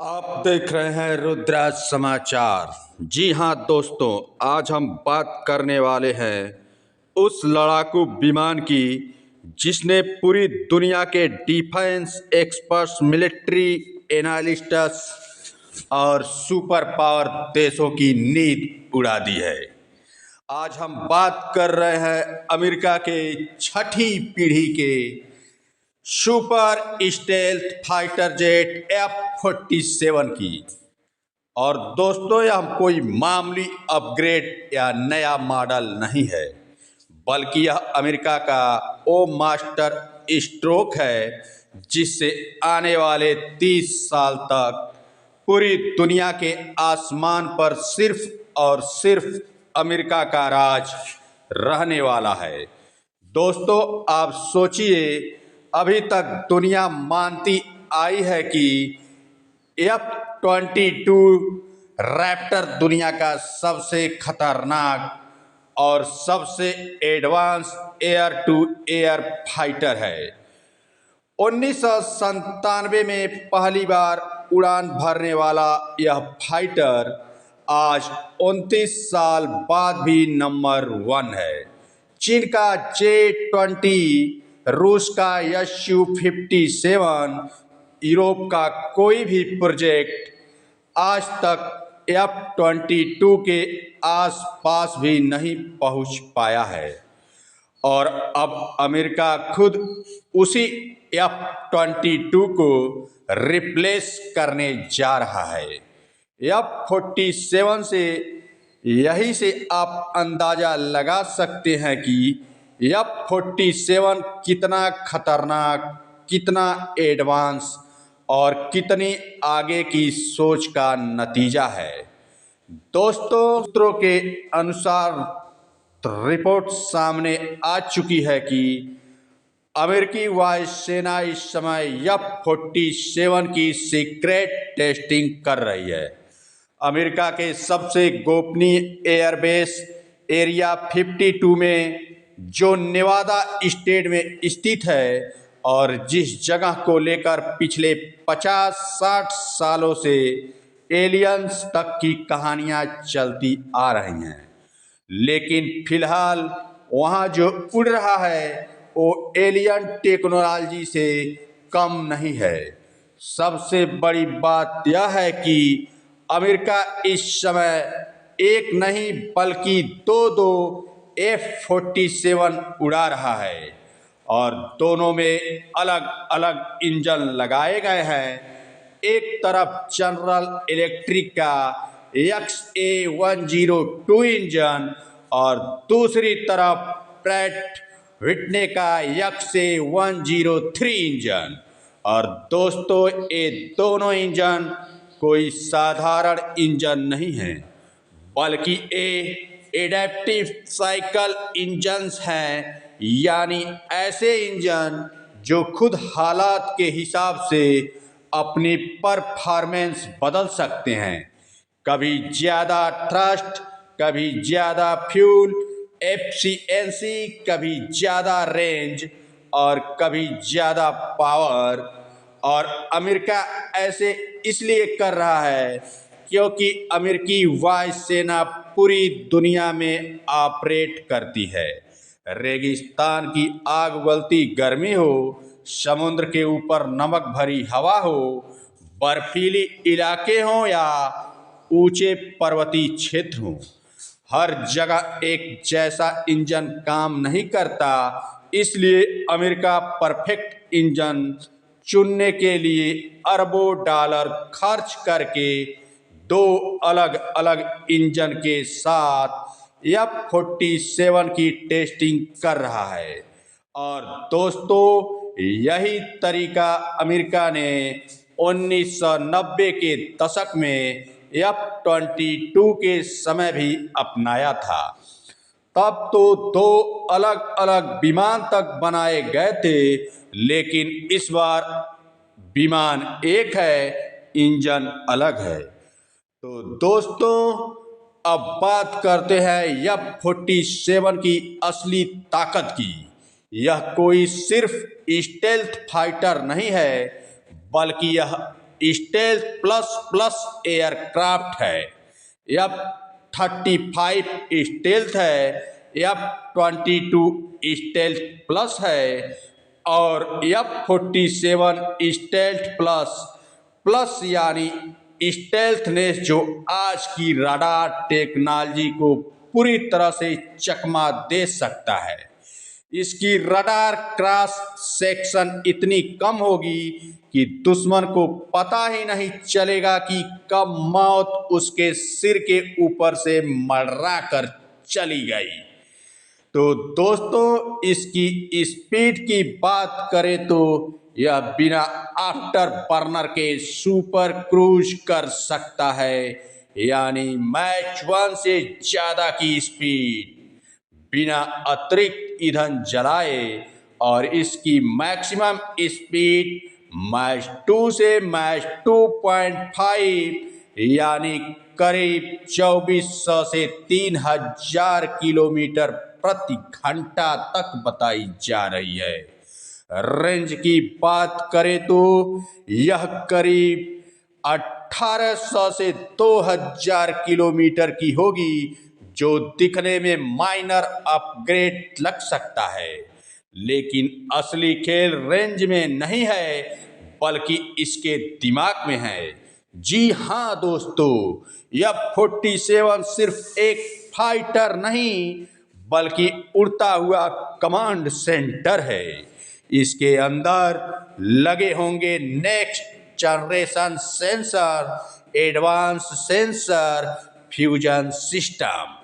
आप देख रहे हैं रुद्राज समाचार। जी हाँ दोस्तों, आज हम बात करने वाले हैं उस लड़ाकू विमान की जिसने पूरी दुनिया के डिफेंस एक्सपर्ट्स, मिलिट्री एनालिस्ट्स और सुपर पावर देशों की नींद उड़ा दी है। आज हम बात कर रहे हैं अमेरिका के छठी पीढ़ी के super stealth fighter jet F-47 की। और दोस्तों, यह कोई मामूली अपग्रेड या नया मॉडल नहीं है, बल्कि यह अमेरिका का वो मास्टर स्ट्रोक है जिससे आने वाले 30 साल तक पूरी दुनिया के आसमान पर सिर्फ और सिर्फ अमेरिका का राज रहने वाला है। दोस्तों, आप सोचिए, अभी तक दुनिया मानती आई है कि F-22 रैप्टर दुनिया का सबसे खतरनाक और सबसे advance air to air fighter है। 1997 में पहली बार उड़ान भरने वाला यह फाइटर आज 29 साल बाद भी नंबर 1 है। चीन का J-20, रूस का Su-57, यूरोप का कोई भी प्रोजेक्ट आज तक F-22 के आसपास भी नहीं पहुंच पाया है। और अब अमेरिका खुद उसी F-22 को रिप्लेस करने जा रहा है। F-47 से यही से आप अंदाज़ा लगा सकते हैं कि F-47 कितना खतरनाक, कितना एडवांस और कितनी आगे की सोच का नतीजा है। दोस्तों, सूत्रों के अनुसार रिपोर्ट सामने आ चुकी है कि अमेरिकी वायुसेना इस समय F-47 की सीक्रेट टेस्टिंग कर रही है। अमेरिका के सबसे गोपनीय एयरबेस एरिया 52 में, जो नेवादा स्टेट में स्थित है और जिस जगह को लेकर पिछले 50-60 सालों से एलियंस तक की कहानियां चलती आ रही हैं, लेकिन फिलहाल वहाँ जो उड़ रहा है वो एलियन टेक्नोलॉजी से कम नहीं है। सबसे बड़ी बात यह है कि अमेरिका इस समय एक नहीं बल्कि दो F-47 उड़ा रहा है और दोनों में अलग अलग इंजन लगाए गए हैं। एक तरफ जनरल इलेक्ट्रिक का XA-102 इंजन और दूसरी तरफ प्रैट व्हिटने का XA-103 इंजन। और दोस्तों, ये दोनों इंजन कोई साधारण इंजन नहीं है, बल्कि ये एडेप्टिव साइकिल इंजन्स हैं, यानी ऐसे इंजन जो खुद हालात के हिसाब से अपनी परफॉर्मेंस बदल सकते हैं। कभी ज़्यादा थ्रस्ट, कभी ज़्यादा फ्यूल एफिशिएंसी, कभी ज़्यादा रेंज और कभी ज़्यादा पावर। और अमेरिका ऐसे इसलिए कर रहा है क्योंकि अमेरिकी वायुसेना पूरी दुनिया में ऑपरेट करती है। रेगिस्तान की आग उगलती गर्मी हो, समुद्र के ऊपर नमक भरी हवा हो, बर्फीली इलाके हों या ऊंचे पर्वतीय क्षेत्र हों, हर जगह एक जैसा इंजन काम नहीं करता। इसलिए अमेरिका परफेक्ट इंजन चुनने के लिए अरबों डॉलर खर्च करके दो अलग अलग इंजन के साथ F-47 की टेस्टिंग कर रहा है। और दोस्तों, यही तरीका अमेरिका ने 1990 के दशक में F-22 के समय भी अपनाया था। तब तो दो अलग अलग विमान तक बनाए गए थे, लेकिन इस बार विमान एक है, इंजन अलग है। तो दोस्तों, अब बात करते हैं F-47 की असली ताकत की। यह कोई सिर्फ स्टेल्थ फाइटर नहीं है, बल्कि यह स्टेल्थ प्लस प्लस एयरक्राफ्ट है। F-35 स्टेल्थ है, F-22 स्टेल्थ प्लस है और F-47 स्टेल्थ प्लस प्लस यानी स्टेल्थनेस जो आज की रडार टेक्नोलॉजी को पूरी तरह से चकमा दे सकता है। इसकी रडार क्रॉस सेक्शन इतनी कम होगी कि दुश्मन को पता ही नहीं चलेगा कि कब मौत उसके सिर के ऊपर से मंडरा कर चली गई। तो दोस्तों, इसकी स्पीड की बात करें तो यह बिना आफ्टर बर्नर के सुपर क्रूज कर सकता है, यानी मैच 1 से ज़्यादा की स्पीड बिना अतिरिक्त ईंधन जलाए, और इसकी मैक्सिमम स्पीड मैच 2 से मैच 2.5 यानी करीब 2400 से 3000 किलोमीटर प्रति घंटा तक बताई जा रही है। रेंज की बात करें तो यह करीब 1800 से 2000 किलोमीटर की होगी, जो दिखने में माइनर अपग्रेड लग सकता है, लेकिन असली खेल रेंज में नहीं है बल्कि इसके दिमाग में है। जी हाँ दोस्तों, F-47 सिर्फ एक फाइटर नहीं बल्कि उड़ता हुआ कमांड सेंटर है। इसके अंदर लगे होंगे next generation sensor, advance sensor, fusion system,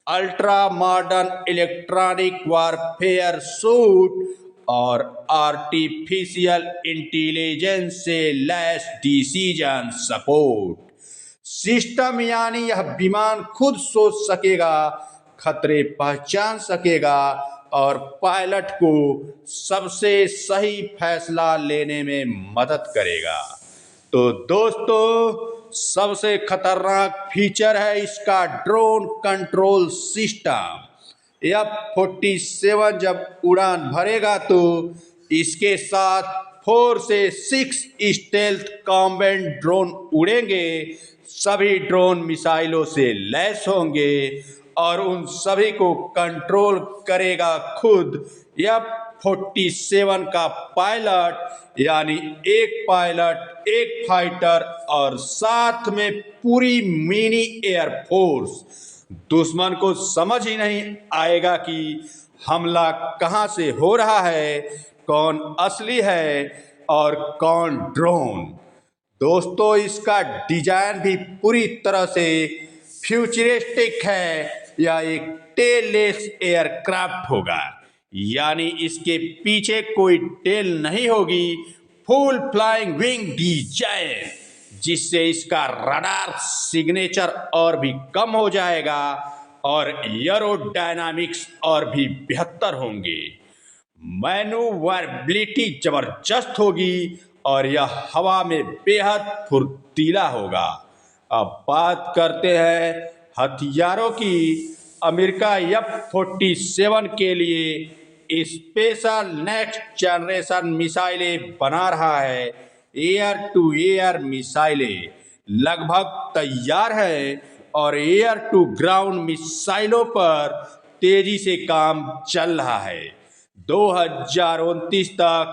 ultra modern electronic warfare suit और आर्टिफिशियल इंटेलिजेंस से लैस डिसीजन सपोर्ट सिस्टम, यानी यह विमान खुद सोच सकेगा, खतरे पहचान सकेगा और पायलट को सबसे सही फैसला लेने में मदद करेगा। तो दोस्तों, सबसे खतरनाक फीचर है इसका ड्रोन कंट्रोल सिस्टम। F-47 जब उड़ान भरेगा तो इसके साथ 4 से 6 स्टेल्थ कॉम्बैट ड्रोन उड़ेंगे। सभी ड्रोन मिसाइलों से लैस होंगे और उन सभी को कंट्रोल करेगा खुद F-47 का पायलट, यानी एक पायलट, एक फाइटर और साथ में पूरी मिनी एयरफोर्स। दुश्मन को समझ ही नहीं आएगा कि हमला कहां से हो रहा है, कौन असली है और कौन ड्रोन। दोस्तों, इसका डिजाइन भी पूरी तरह से फ्यूचरिस्टिक है। यह एक टेललेस एयरक्राफ्ट होगा, यानी इसके पीछे कोई टेल नहीं होगी। फुल फ्लाइंग विंग डिजाइन, जिससे इसका रडार सिग्नेचर और भी कम हो जाएगा और एरोडायनामिक्स और भी बेहतर होंगे। मैन्यूवरेबिलिटी जबरदस्त होगी और यह हवा में बेहद फुर्तीला होगा। अब बात करते हैं हथियारों की। अमेरिका F-47 के लिए स्पेशल नेक्स्ट जनरेशन मिसाइलें बना रहा है। एयर टू एयर मिसाइलें लगभग तैयार है और एयर टू ग्राउंड मिसाइलों पर तेजी से काम चल रहा है। 2029 तक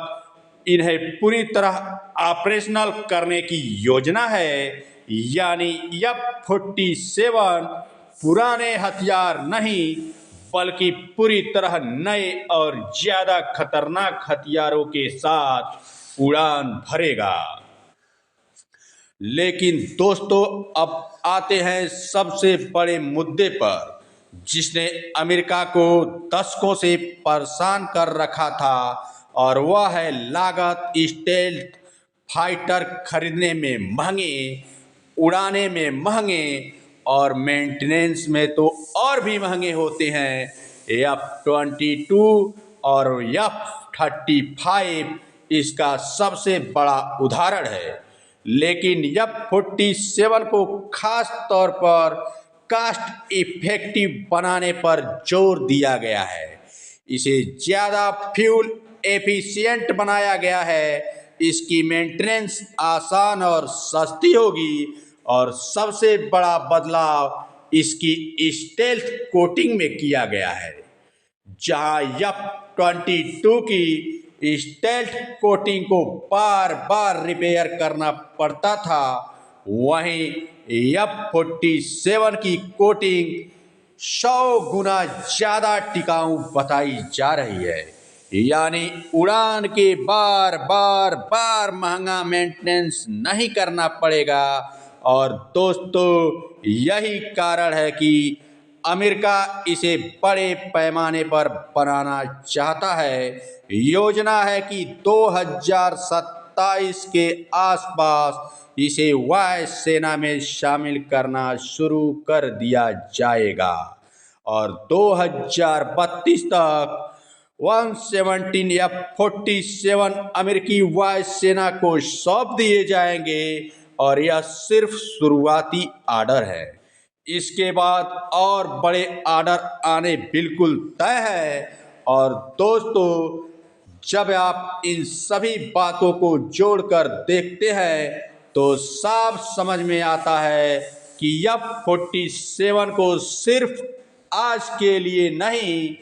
इन्हें पूरी तरह ऑपरेशनल करने की योजना है, यानी F-47 पुराने हथियार नहीं बल्कि पूरी तरह नए और ज्यादा खतरनाक हथियारों के साथ उड़ान भरेगा। लेकिन दोस्तों, अब आते हैं सबसे बड़े मुद्दे पर, जिसने अमेरिका को दशकों से परेशान कर रखा था, और वह है लागत। स्टेल्थ फाइटर खरीदने में महंगे, उड़ाने में महंगे और मेंटेनेंस में तो और भी महंगे होते हैं। F-22 और F-35 इसका सबसे बड़ा उदाहरण है। लेकिन F-47 को खास तौर पर कास्ट इफेक्टिव बनाने पर जोर दिया गया है। इसे ज़्यादा फ्यूल एफिशिएंट बनाया गया है इसकी मेंटेनेंस आसान और सस्ती होगी और सबसे बड़ा बदलाव इसकी स्टेल्थ कोटिंग में किया गया है। जहां F-22 की स्टेल्थ कोटिंग को बार बार रिपेयर करना पड़ता था, वहीं F-47 की कोटिंग 100 गुना ज़्यादा टिकाऊ बताई जा रही है। यानी उड़ान के बार बार महंगा मेंटेनेंस नहीं करना पड़ेगा। और दोस्तों, यही कारण है कि अमेरिका इसे बड़े पैमाने पर बनाना चाहता है। योजना है कि 2027 के आसपास इसे वायुसेना में शामिल करना शुरू कर दिया जाएगा और 2032 तक 117 F-47 अमेरिकी वायुसेना को सौंप दिए जाएंगे और यह सिर्फ शुरुआती ऑर्डर है। इसके बाद और बड़े ऑर्डर आने बिल्कुल तय है। और दोस्तों, जब आप इन सभी बातों को जोड़कर देखते हैं तो साफ समझ में आता है कि F-47 को सिर्फ आज के लिए नहीं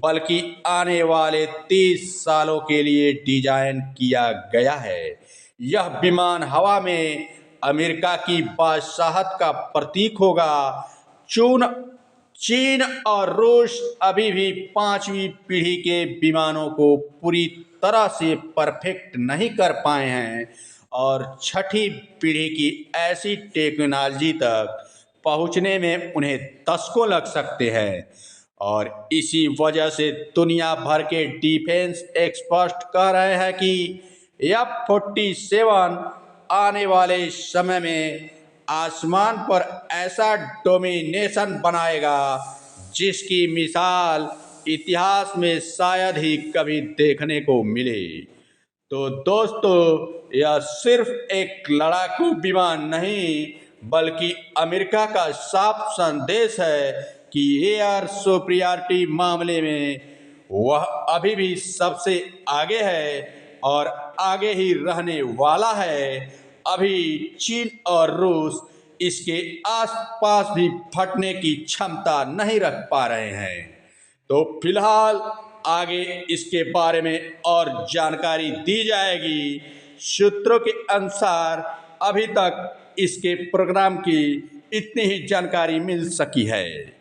बल्कि आने वाले 30 सालों के लिए डिजाइन किया गया है। यह विमान हवा में अमेरिका की बादशाहत का प्रतीक होगा। चीन और रूस अभी भी 5वीं पीढ़ी के विमानों को पूरी तरह से परफेक्ट नहीं कर पाए हैं और 6ठी पीढ़ी की ऐसी टेक्नोलॉजी तक पहुंचने में उन्हें दशकों लग सकते हैं। और इसी वजह से दुनिया भर के डिफेंस एक्सपर्ट कह रहे हैं कि F-47 आने वाले समय में आसमान पर ऐसा डोमिनेशन बनाएगा जिसकी मिसाल इतिहास में शायद ही कभी देखने को मिले। तो दोस्तों, यह सिर्फ एक लड़ाकू विमान नहीं बल्कि अमेरिका का साफ संदेश है कि एयर सुपीरियरिटी मामले में वह अभी भी सबसे आगे है और आगे ही रहने वाला है। अभी चीन और रूस इसके आसपास भी फटने की क्षमता नहीं रख पा रहे हैं। तो फिलहाल आगे इसके बारे में और जानकारी दी जाएगी। सूत्रों के अनुसार अभी तक इसके प्रोग्राम की इतनी ही जानकारी मिल सकी है।